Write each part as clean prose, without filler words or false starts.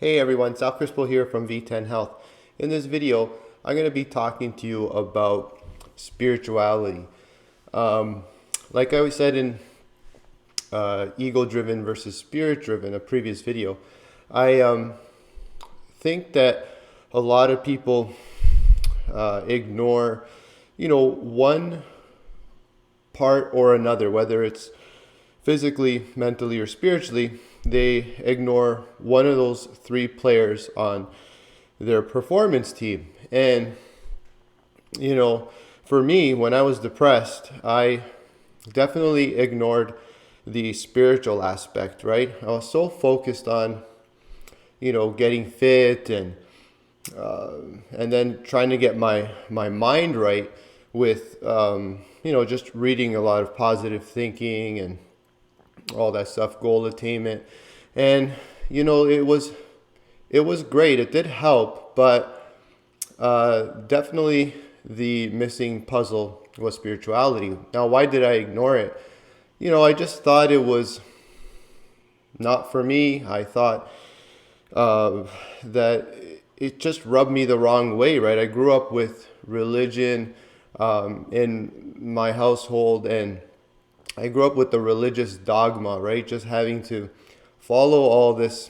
Hey everyone, Sal Crispo here from V10 Health. In this video, I'm going to be talking to you about spirituality. Um, like I said in ego-driven versus spirit-driven, a previous video, I think that a lot of people ignore, one part or another, whether it's physically, mentally, or spiritually. They ignore one of those three players on their performance team. And, for me, when I was depressed, I definitely ignored the spiritual aspect, right? I was so focused on, getting fit and then trying to get my mind right with, just reading a lot of positive thinking and all that stuff, goal attainment. And, it was great. It did help, but definitely the missing puzzle was spirituality. Now, why did I ignore it? I just thought it was not for me. I thought that it just rubbed me the wrong way, right? I grew up with religion in my household, and I grew up with the religious dogma, right? Just having to follow all this.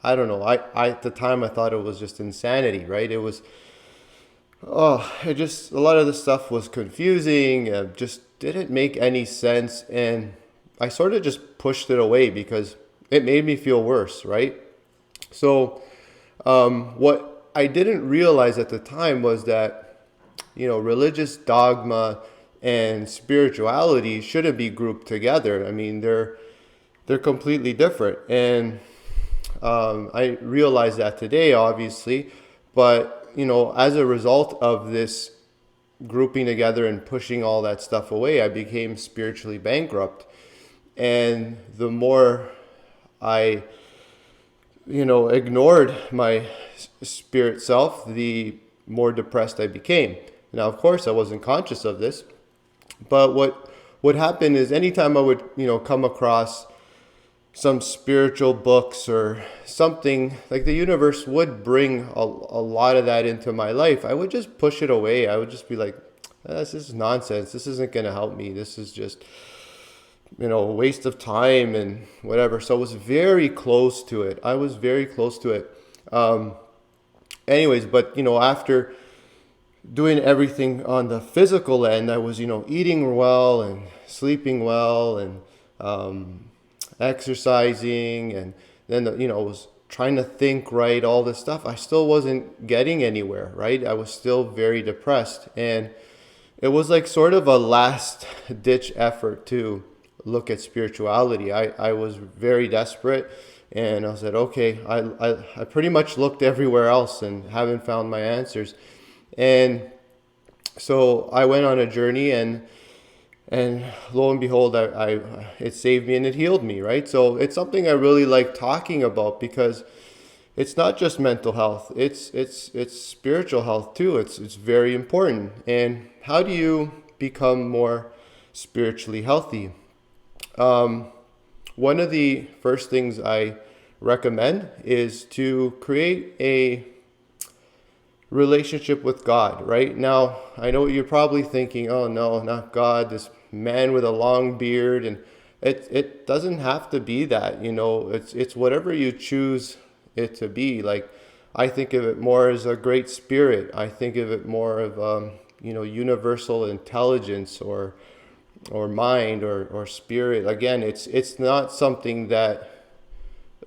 I don't know. I at the time I thought it was just insanity, right? A lot of the stuff was confusing. Just didn't make any sense, and I sort of just pushed it away because it made me feel worse, right? So, what I didn't realize at the time was that, religious dogma and spirituality shouldn't be grouped together. I mean, they're completely different, and I realize that today, obviously. But as a result of this grouping together and pushing all that stuff away, I became spiritually bankrupt. And the more I ignored my spirit self, the more depressed I became. Now, of course, I wasn't conscious of this, but what happened is anytime I would, come across some spiritual books or something, like the universe would bring a lot of that into my life, I would just push it away. I would just be like, this is nonsense. This isn't going to help me. This is just, a waste of time and whatever. So I was very close to it. I was very close to it. Anyways, but, after doing everything on the physical end, I was, eating well and sleeping well and exercising, and then, was trying to think right, all this stuff. I still wasn't getting anywhere, right? I was still very depressed. And it was like sort of a last ditch effort to look at spirituality. I was very desperate, and I said, okay, I pretty much looked everywhere else and haven't found my answers. And so I went on a journey, and lo and behold, it saved me and it healed me, right? So it's something I really like talking about because it's not just mental health; it's spiritual health too. It's very important. And how do you become more spiritually healthy? One of the first things I recommend is to create a relationship with God. Right now, I know what you're probably thinking. Oh no, not God, this man with a long beard. And it doesn't have to be that. It's whatever you choose it to be. Like, I think of it more as a great spirit. I think of it more of universal intelligence or mind or spirit. Again, it's not something that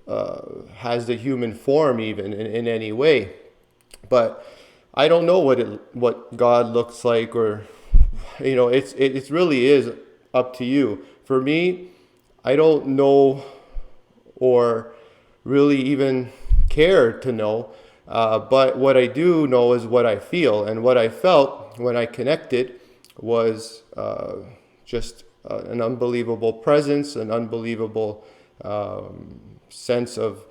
has the human form even in any way. But I don't know what God looks like, or it really is up to you. For me, I don't know or really even care to know. But what I do know is what I feel, and what I felt when I connected was just an unbelievable presence, an unbelievable sense of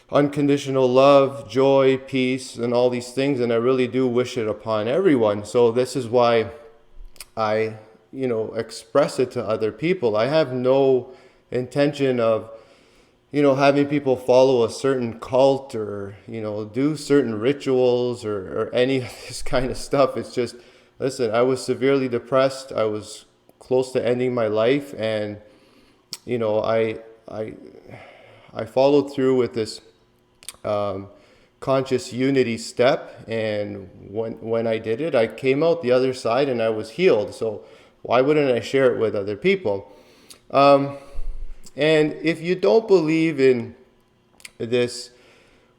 unconditional love, joy, peace, and all these things. And I really do wish it upon everyone. So this is why I, express it to other people. I have no intention of having people follow a certain cult or, do certain rituals or any of this kind of stuff. It's just, listen, I was severely depressed. I was close to ending my life. And, I, I followed through with this conscious unity step. And when I did it, I came out the other side and I was healed. So why wouldn't I share it with other people? And if you don't believe in this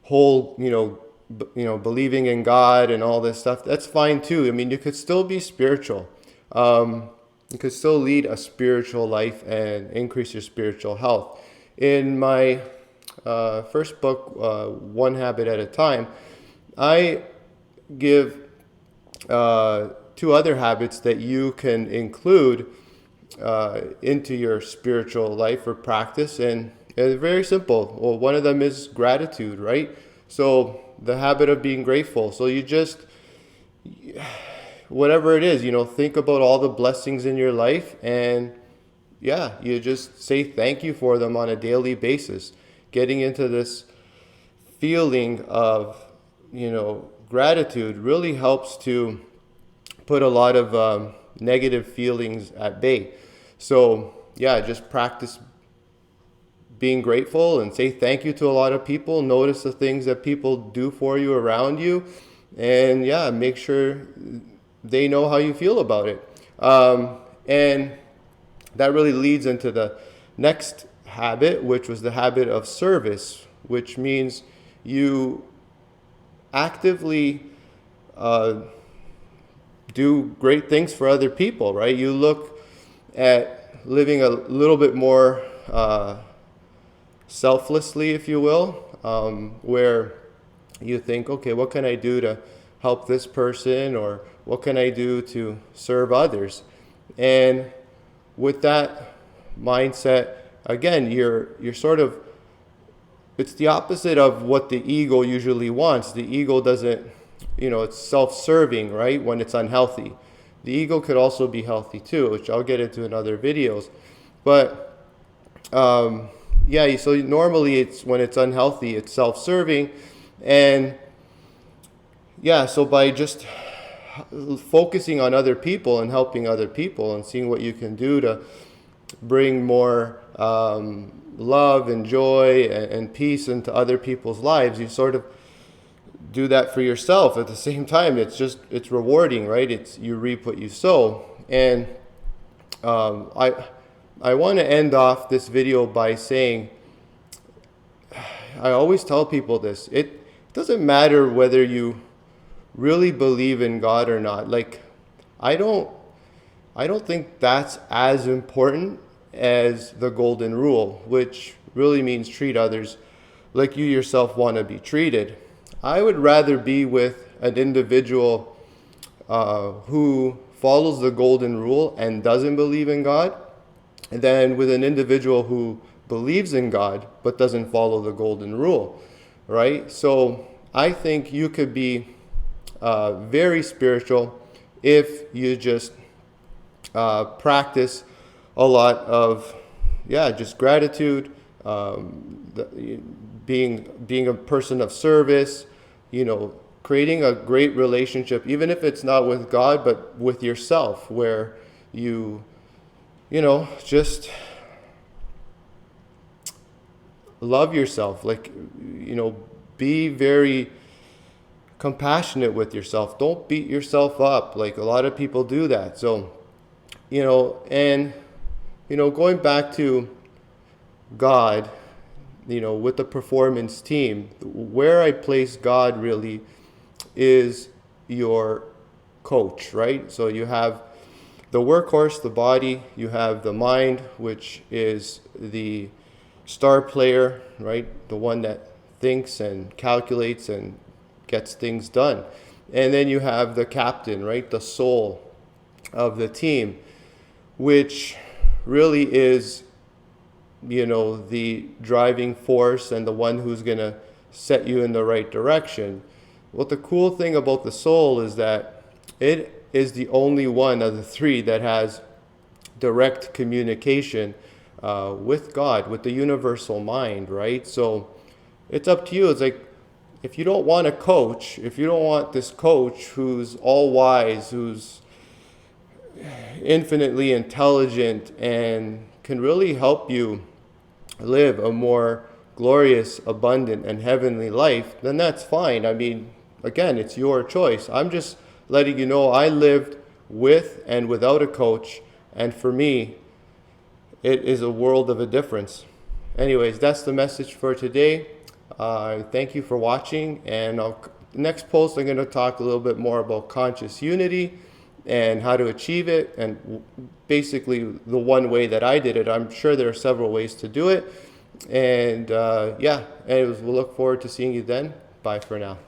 whole, believing in God and all this stuff, that's fine too. I mean, you could still be spiritual. You could still lead a spiritual life and increase your spiritual health. In my first book, One Habit at a Time, I give 2 other habits that you can include into your spiritual life or practice, and it's very simple. Well, one of them is gratitude, right? So the habit of being grateful. So you just, whatever it is, think about all the blessings in your life, and you just say thank you for them on a daily basis. Getting into this feeling of, gratitude really helps to put a lot of negative feelings at bay. So just practice being grateful and say thank you to a lot of people. Notice the things that people do for you around you, and make sure they know how you feel about it. And that really leads into the next habit, which was the habit of service, which means you actively do great things for other people, right? You look at living a little bit more selflessly, if you will, where you think, okay, what can I do to help this person, or what can I do to serve others? And with that mindset, again, you're sort of, it's the opposite of what the ego usually wants. The ego doesn't, it's self-serving, right? When it's unhealthy. The ego could also be healthy too, which I'll get into in other videos. But so normally it's when it's unhealthy, it's self-serving. And so by just focusing on other people and helping other people and seeing what you can do to bring more love and joy and peace into other people's lives, you sort of do that for yourself at the same time. It's rewarding, right? It's, you reap what you sow. And I want to end off this video by saying, I always tell people this, it doesn't matter whether you really believe in God or not. Like, I don't think that's as important as the golden rule, which really means treat others like you yourself want to be treated. I would rather be with an individual who follows the golden rule and doesn't believe in God, than with an individual who believes in God but doesn't follow the golden rule, right? So I think you could be very spiritual if you just practice a lot of just gratitude, being a person of service, creating a great relationship, even if it's not with God but with yourself, where you just love yourself. Like, be very compassionate with yourself. Don't beat yourself up. Like, a lot of people do that. So, and going back to God, with the performance team, where I place God really is your coach, right? So you have the workhorse, the body, you have the mind, which is the star player, right? The one that thinks and calculates and gets things done. And then you have the captain, right? The soul of the team, which really is, the driving force and the one who's going to set you in the right direction. What the cool thing about the soul is that it is the only one of the three that has direct communication with God, with the universal mind, right? So it's up to you. It's like, if you don't want a coach, if you don't want this coach who's all wise, who's infinitely intelligent and can really help you live a more glorious, abundant, and heavenly life, then that's fine. I mean, again, it's your choice. I'm just letting you know I lived with and without a coach, and for me, it is a world of a difference. Anyways, that's the message for today. Thank you for watching, and next post I'm going to talk a little bit more about conscious unity and how to achieve it, and basically the one way that I did it. I'm sure there are several ways to do it, and we'll look forward to seeing you then. Bye for now.